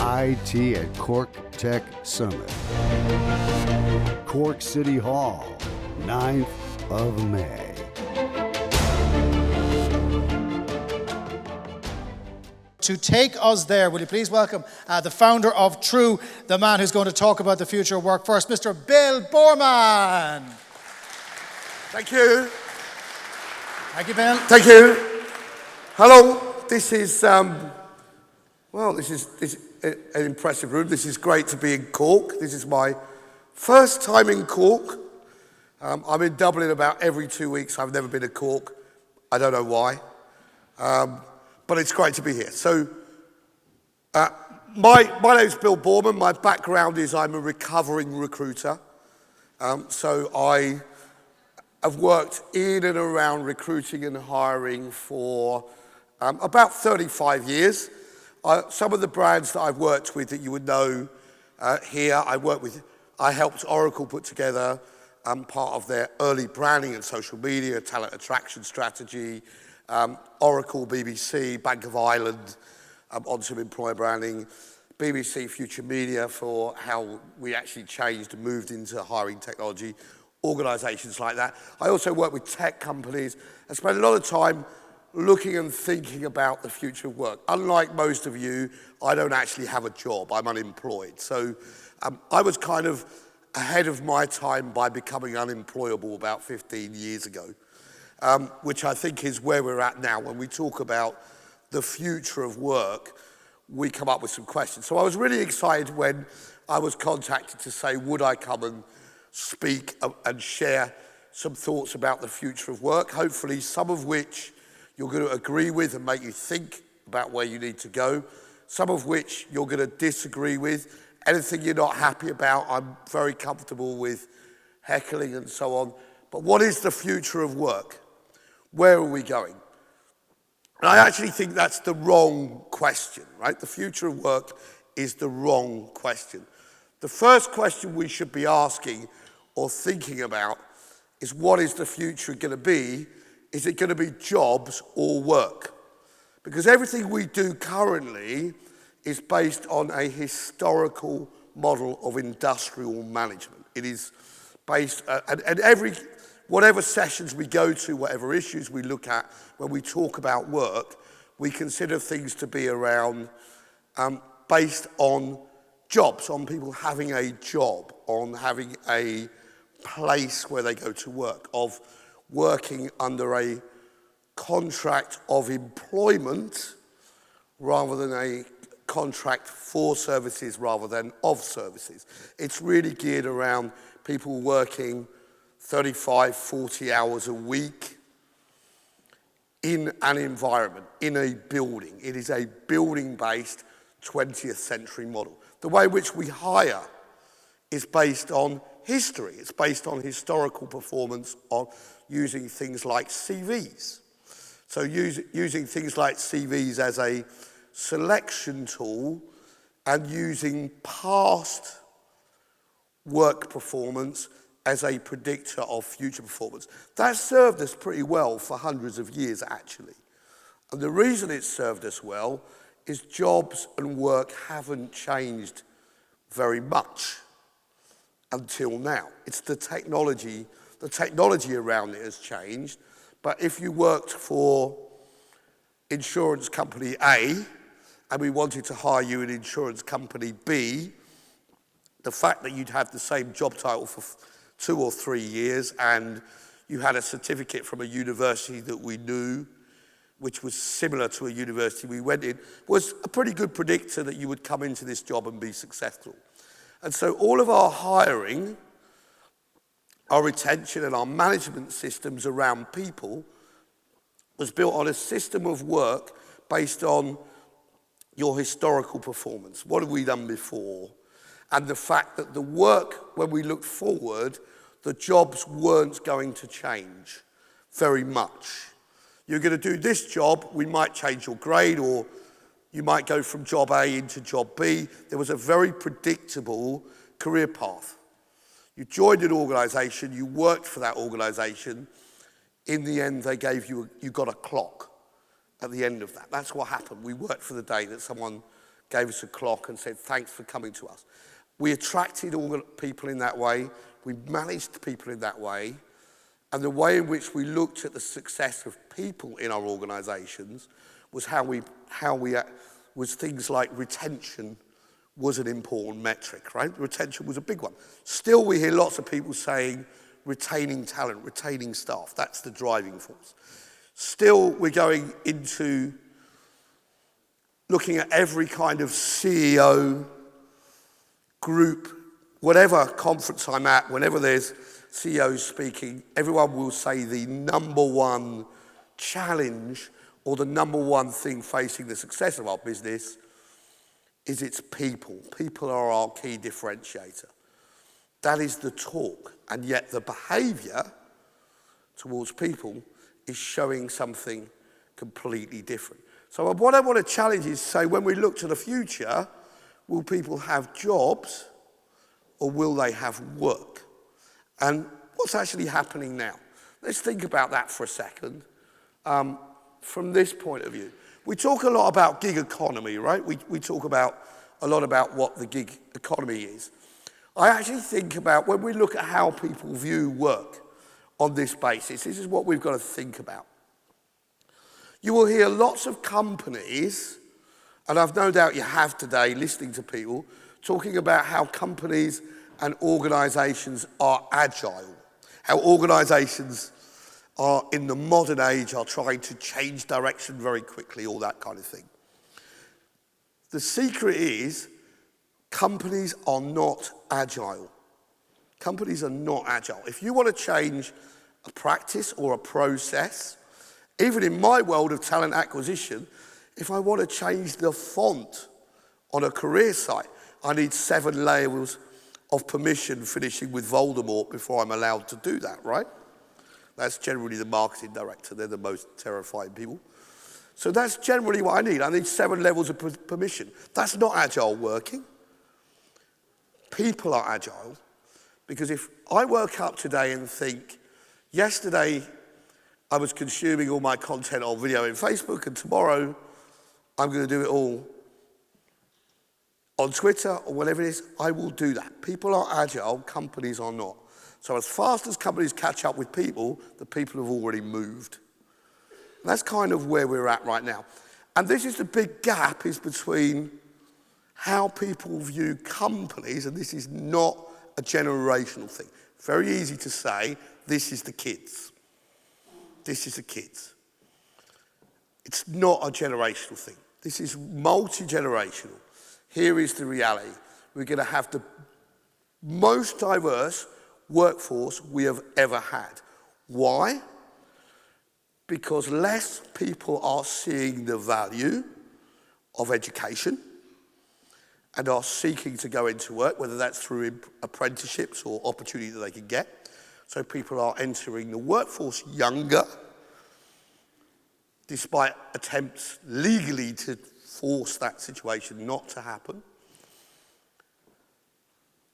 IT at Cork Tech Summit. Cork City Hall, 9th of May. To take us there, will you please welcome the founder of True, the man who's going to talk about the future of work first, Mr. Bill Boorman. Thank you. Thank you, Bill. Thank you. Hello. This is an impressive room. This is great to be in Cork. This is my first time in Cork. I'm in Dublin about every 2 weeks. I've never been to Cork. I don't know why. But it's great to be here. So, my name's Bill Boorman. My background is I'm a recovering recruiter. So I have worked in and around recruiting and hiring for about 35 years. Some of the brands that I've worked with that you would know here, I helped Oracle put together part of their early branding and social media, talent attraction strategy. Oracle, BBC, Bank of Ireland on some employer branding, BBC Future Media for how we actually changed and moved into hiring technology, organisations like that. I also work with tech companies. I spend a lot of time looking and thinking about the future of work. Unlike most of you, I don't actually have a job. I'm unemployed. So I was kind of ahead of my time by becoming unemployable about 15 years ago. Which I think is where we're at now. When we talk about the future of work, we come up with some questions. So I was really excited when I was contacted to say, would I come and speak and share some thoughts about the future of work, hopefully some of which you're going to agree with and make you think about where you need to go, some of which you're going to disagree with. Anything you're not happy about, I'm very comfortable with heckling and so on. But what is the future of work? Where are we going? And I actually think that's the wrong question, right? The future of work is the wrong question. The first question we should be asking or thinking about is, what is the future going to be? Is it going to be jobs or work? Because everything we do currently is based on a historical model of industrial management. It is based, whatever sessions we go to, whatever issues we look at, when we talk about work, we consider things to be around, based on jobs, on people having a job, on having a place where they go to work, of working under a contract of employment rather than a contract for services rather than of services. It's really geared around people working 35, 40 hours a week in an environment, in a building. It is a building-based 20th century model. The way in which we hire is based on history. It's based on historical performance on using things like CVs. So using things like CVs as a selection tool and using past work performance as a predictor of future performance. That served us pretty well for hundreds of years, actually. And the reason it's served us well is jobs and work haven't changed very much until now. It's the technology around it has changed. But if you worked for insurance company A and we wanted to hire you in insurance company B, the fact that you'd have the same job title for 2 or 3 years and you had a certificate from a university that we knew, which was similar to a university we went in, was a pretty good predictor that you would come into this job and be successful. And so all of our hiring, our retention and our management systems around people was built on a system of work based on your historical performance. What have we done before? And the fact that the work, when we looked forward, the jobs weren't going to change very much. You're going to do this job, we might change your grade, or you might go from job A into job B. There was a very predictable career path. You joined an organisation, you worked for that organisation. In the end, they gave you got a clock at the end of that. That's what happened. We worked for the day that someone gave us a clock and said, thanks for coming to us. We attracted all people in that way. We managed people in that way. And the way in which we looked at the success of people in our organisations was was things like retention was an important metric, right? Retention was a big one. Still, we hear lots of people saying retaining talent, retaining staff. That's the driving force. Still, we're going into looking at every kind of CEO group, whatever conference I'm at, whenever there's CEOs speaking, everyone will say the number one challenge or the number one thing facing the success of our business is its people. People are our key differentiator. That is the talk, and yet the behaviour towards people is showing something completely different. So what I want to challenge is say, when we look to the future, will people have jobs or will they have work? And what's actually happening now? Let's think about that for a second. From this point of view, we talk a lot about gig economy, right? We talk a lot about what the gig economy is. I actually think about when we look at how people view work on this basis, this is what we've got to think about. You will hear lots of companies, and I've no doubt you have today, listening to people, talking about how companies and organisations are agile, how organisations are in the modern age are trying to change direction very quickly, all that kind of thing. The secret is companies are not agile. Companies are not agile. If you want to change a practice or a process, even in my world of talent acquisition, if I want to change the font on a career site, I need 7 layers of permission finishing with Voldemort before I'm allowed to do that, right? That's generally the marketing director. They're the most terrifying people. So that's generally what I need. I need 7 levels of permission. That's not agile working. People are agile, because if I woke up today and think, yesterday I was consuming all my content on video in Facebook, and tomorrow I'm going to do it all on Twitter or whatever it is, I will do that. People are agile, companies are not. So as fast as companies catch up with people, the people have already moved. And that's kind of where we're at right now. And this is the big gap, is between how people view companies, and this is not a generational thing. Very easy to say, this is the kids. This is the kids. It's not a generational thing. This is multi-generational. Here is the reality. We're going to have the most diverse workforce we have ever had. Why? Because less people are seeing the value of education and are seeking to go into work, whether that's through apprenticeships or opportunity that they can get. So people are entering the workforce younger, despite attempts legally to force that situation not to happen.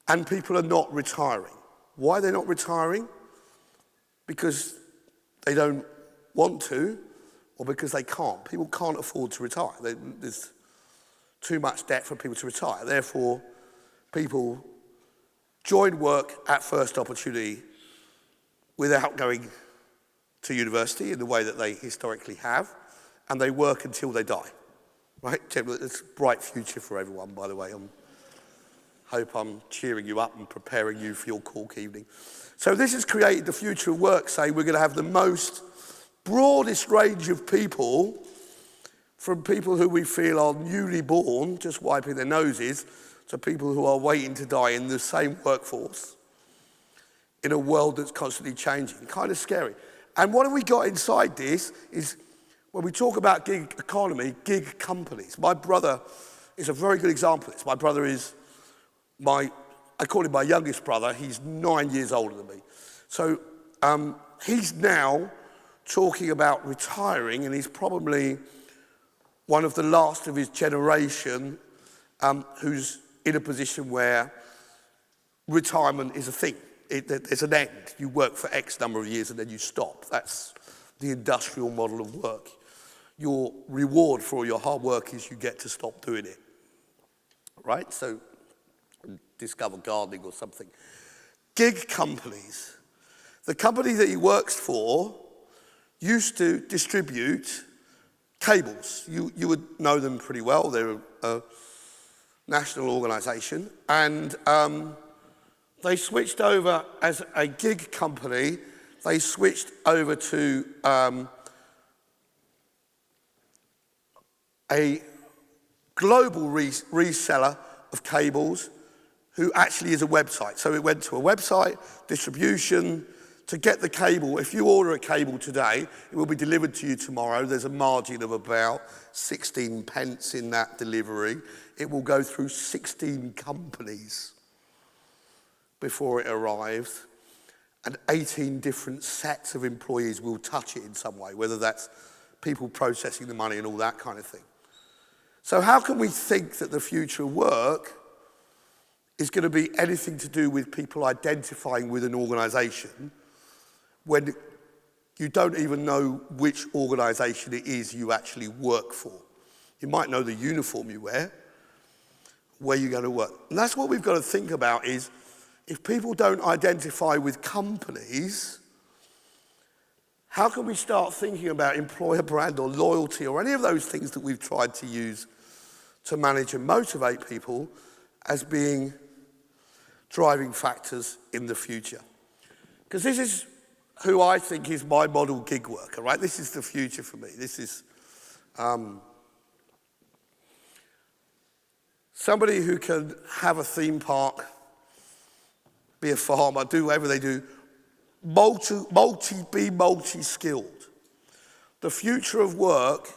And people are not retiring. Why are they not retiring? Because they don't want to, or because they can't. People can't afford to retire. There's too much debt for people to retire. Therefore, people join work at first opportunity without going to university in the way that they historically have, and they work until they die. Right? It's a bright future for everyone, by the way. Hope I'm cheering you up and preparing you for your cork evening. So this has created the future of work, say we're going to have the most broadest range of people, from people who we feel are newly born, just wiping their noses, to people who are waiting to die in the same workforce in a world that's constantly changing. Kind of scary. And what have we got inside this is, when we talk about gig economy, gig companies. My brother is a very good example of this. My brother is I call him my youngest brother. He's 9 years older than me. So he's now talking about retiring, and he's probably one of the last of his generation who's in a position where retirement is a thing. There's an end. You work for X number of years and then you stop. That's the industrial model of work. Your reward for all your hard work is you get to stop doing it. right? So discover gardening or something. Gig companies. The company that he works for used to distribute cables. You would know them pretty well. They're a national organisation. And they switched over as a gig company. They switched over to a global reseller of cables who actually is a website. So it went to a website, distribution, to get the cable. If you order a cable today, it will be delivered to you tomorrow. There's a margin of about 16 pence in that delivery. It will go through 16 companies before it arrives. And 18 different sets of employees will touch it in some way, whether that's people processing the money and all that kind of thing. So how can we think that the future of work is going to be anything to do with people identifying with an organisation when you don't even know which organisation it is you actually work for? You might know the uniform you wear, where you're going to work. And that's what we've got to think about is, if people don't identify with companies, how can we start thinking about employer brand or loyalty or any of those things that we've tried to use to manage and motivate people as being driving factors in the future? Because this is who I think is my model gig worker, right? This is the future for me. This is somebody who can have a theme park, be a farmer, do whatever they do, be multi-skilled. The future of work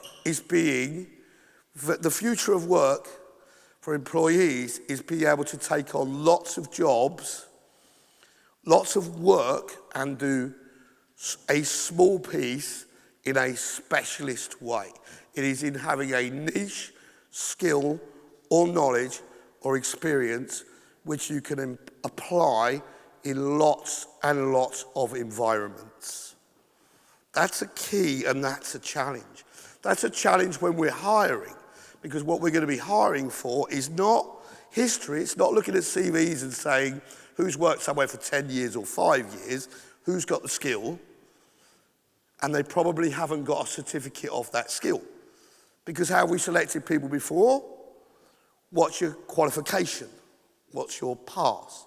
for employees is being able to take on lots of jobs, lots of work, and do a small piece in a specialist way. It is in having a niche skill or knowledge or experience which you can apply in lots and lots of environments. That's a key, and that's a challenge. That's a challenge when we're hiring, because what we're going to be hiring for is not history. It's not looking at CVs and saying who's worked somewhere for 10 years or 5 years, who's got the skill, and they probably haven't got a certificate of that skill. Because how have we selected people before? What's your qualification? What's your pass?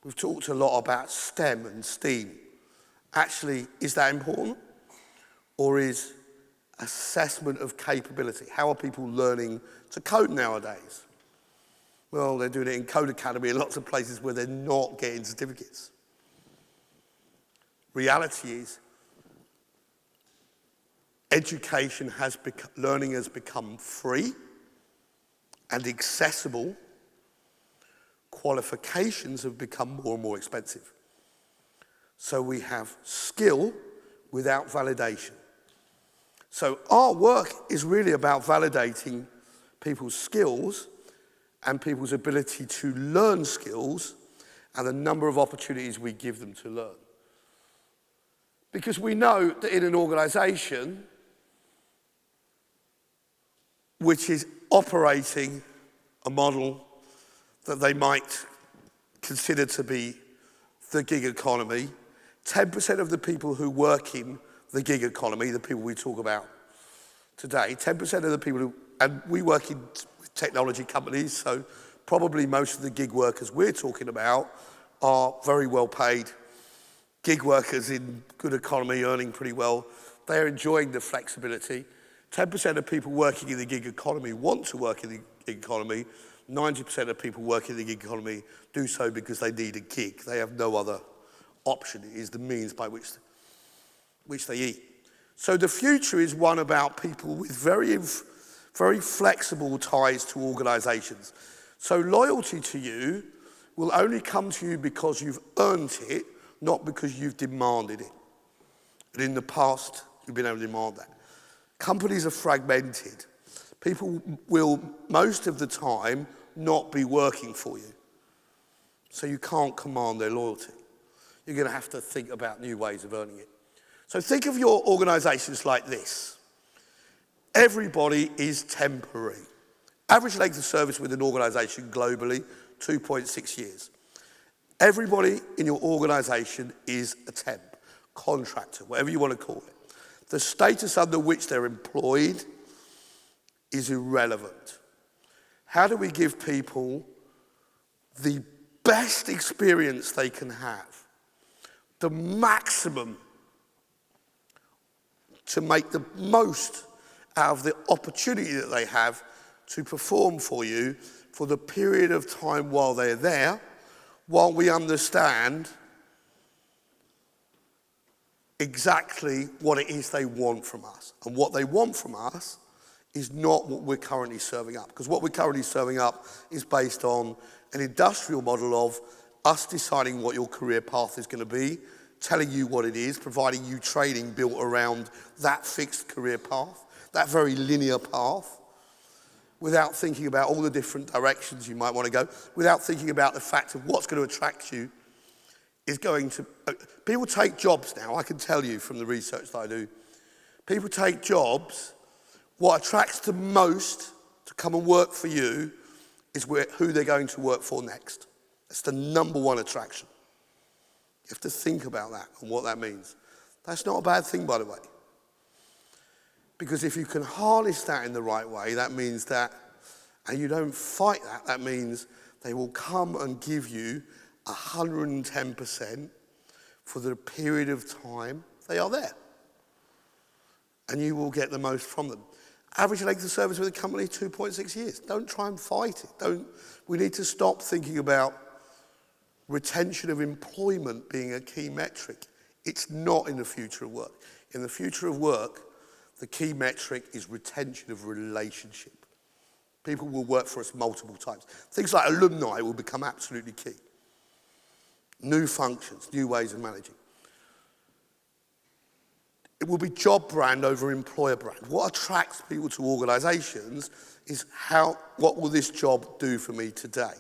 We've talked a lot about STEM and STEAM. Actually, is that important? Or is assessment of capability? How are people learning to code nowadays? Well, they're doing it in Code Academy in lots of places where they're not getting certificates. Reality is, learning has become free and accessible. Qualifications have become more and more expensive. So we have skill without validation. So our work is really about validating people's skills and people's ability to learn skills and the number of opportunities we give them to learn. Because we know that in an organisation which is operating a model that they might consider to be the gig economy, 10% of the people who work in the gig economy, the people we talk about today, 10% of the people who, and we work in technology companies, so probably most of the gig workers we're talking about are very well paid gig workers in good economy, earning pretty well. They're enjoying the flexibility. 10% of people working in the gig economy want to work in the gig economy. 90% of people working in the gig economy do so because they need a gig. They have no other option. It is the means by which they eat. So the future is one about people with very flexible ties to organisations. So loyalty to you will only come to you because you've earned it, not because you've demanded it. And in the past, you've been able to demand that. Companies are fragmented. People will, most of the time, not be working for you. So you can't command their loyalty. You're going to have to think about new ways of earning it. So think of your organisations like this. Everybody is temporary. Average length of service with an organisation globally, 2.6 years. Everybody in your organisation is a temp, contractor, whatever you want to call it. The status under which they're employed is irrelevant. How do we give people the best experience they can have, the maximum to make the most out of the opportunity that they have to perform for you for the period of time while they're there, while we understand exactly what it is they want from us. And what they want from us is not what we're currently serving up. Because what we're currently serving up is based on an industrial model of us deciding what your career path is going to be, telling you what it is, providing you training built around that fixed career path, that very linear path, without thinking about all the different directions you might want to go, without thinking about the fact of what's going to attract you is going to... People take jobs now, I can tell you from the research that I do, people take jobs, what attracts them most to come and work for you is who they're going to work for next. That's the number one attraction. You have to think about that and what that means. That's not a bad thing, by the way. Because if you can harness that in the right way, that means that, and you don't fight that, that means they will come and give you 110% for the period of time they are there. And you will get the most from them. Average length of service with a company, 2.6 years. Don't try and fight it. We need to stop thinking about retention of employment being a key metric. It's not in the future of work. In the future of work, the key metric is retention of relationship. People will work for us multiple times. Things like alumni will become absolutely key. New functions, new ways of managing. It will be job brand over employer brand. What attracts people to organisations is what will this job do for me today?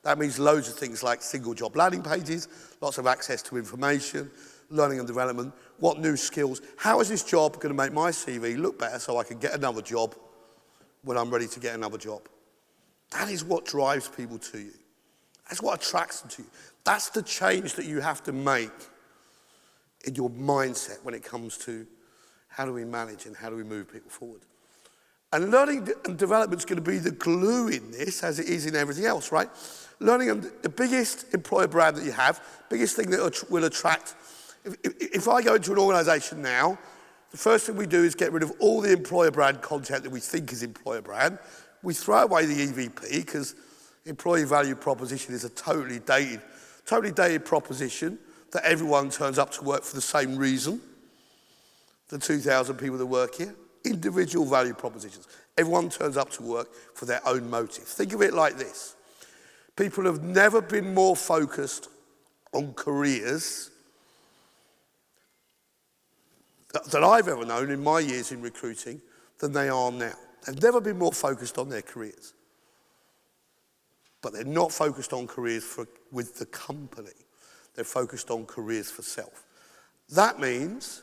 That means loads of things like single job landing pages, lots of access to information, learning and development, what new skills, how is this job going to make my CV look better so I can get another job when I'm ready to get another job? That is what drives people to you. That's what attracts them to you. That's the change that you have to make in your mindset when it comes to how do we manage and how do we move people forward. And learning and development is going to be the glue in this, as it is in everything else, right? Learning and the biggest employer brand that you have, biggest thing that will attract. If I go into an organisation now, the first thing we do is get rid of all the employer brand content that we think is employer brand. We throw away the EVP because employee value proposition is a totally dated proposition that everyone turns up to work for the same reason. The 2,000 people that work here. Individual value propositions. Everyone turns up to work for their own motive. Think of it like this. People have never been more focused on careers that I've ever known in my years in recruiting than they are now. They've never been more focused on their careers. But they're not focused on careers with the company. They're focused on careers for self. That means,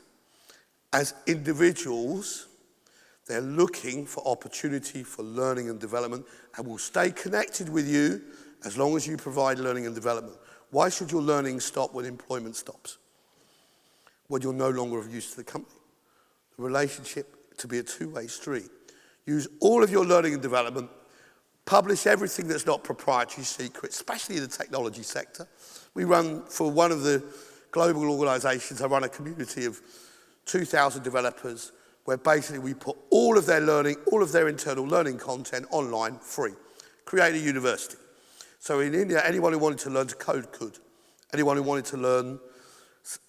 as individuals, they're looking for opportunity for learning and development and will stay connected with you as long as you provide learning and development. Why should your learning stop when employment stops? When you're no longer of use to the company. The relationship to be a two-way street. Use all of your learning and development. Publish everything that's not proprietary secret, especially in the technology sector. We run, for one of the global organisations, I run a community of 2,000 developers where basically we put all of their learning, all of their internal learning content online free. Create a university. So in India, anyone who wanted to learn to code could. Anyone who wanted to learn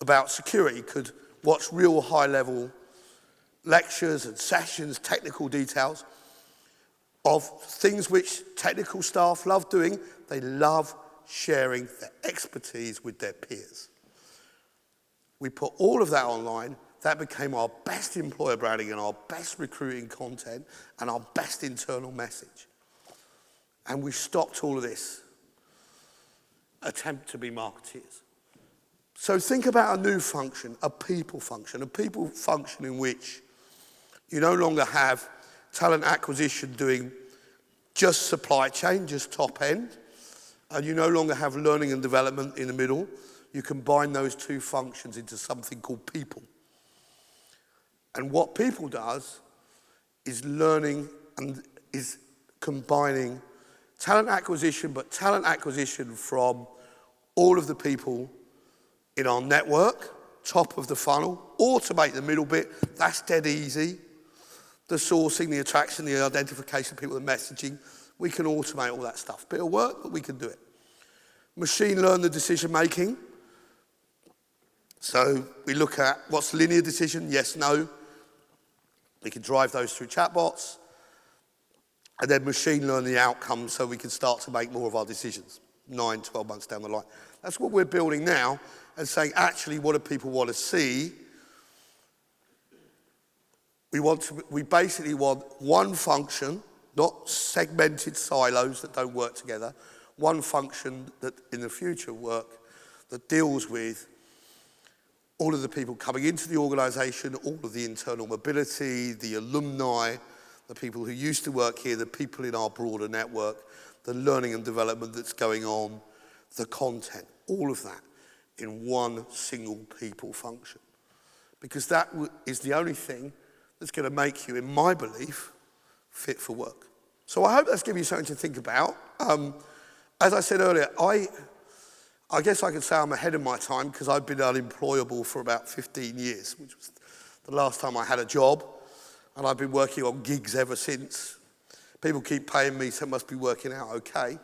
about security could watch real high-level lectures and sessions, technical details of things which technical staff love doing. They love sharing their expertise with their peers. We put all of that online. That became our best employer branding and our best recruiting content and our best internal message. And we stopped all of this attempt to be marketeers. So think about a new function, a people function in which you no longer have talent acquisition doing just supply chain, just top end, and you no longer have learning and development in the middle. You combine those two functions into something called people. And what people does is learning and is combining talent acquisition, but talent acquisition from all of the people in our network, top of the funnel, automate the middle bit. That's dead easy. The sourcing, the attraction, the identification of people, the messaging, we can automate all that stuff. Bit of work, but we can do it. Machine learn the decision making. So we look at what's linear decision, yes, no. We can drive those through chatbots. And then machine learn the outcomes so we can start to make more of our decisions 9, 12 months down the line. That's what we're building now and saying, actually, what do people want to see? We basically want one function, not segmented silos that don't work together, one function that in the future work that deals with all of the people coming into the organisation, all of the internal mobility, the alumni, the people who used to work here, the people in our broader network, the learning and development that's going on, the content, all of that in one single people function. Because that is the only thing that's going to make you, in my belief, fit for work. So I hope that's given you something to think about. As I said earlier, I guess I could say I'm ahead of my time because I've been unemployable for about 15 years, which was the last time I had a job. And I've been working on gigs ever since. People keep paying me, so it must be working out okay.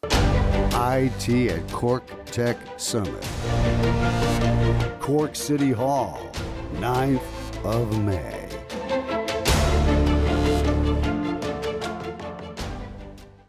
IT at Cork Tech Summit. Cork City Hall, 9th of May.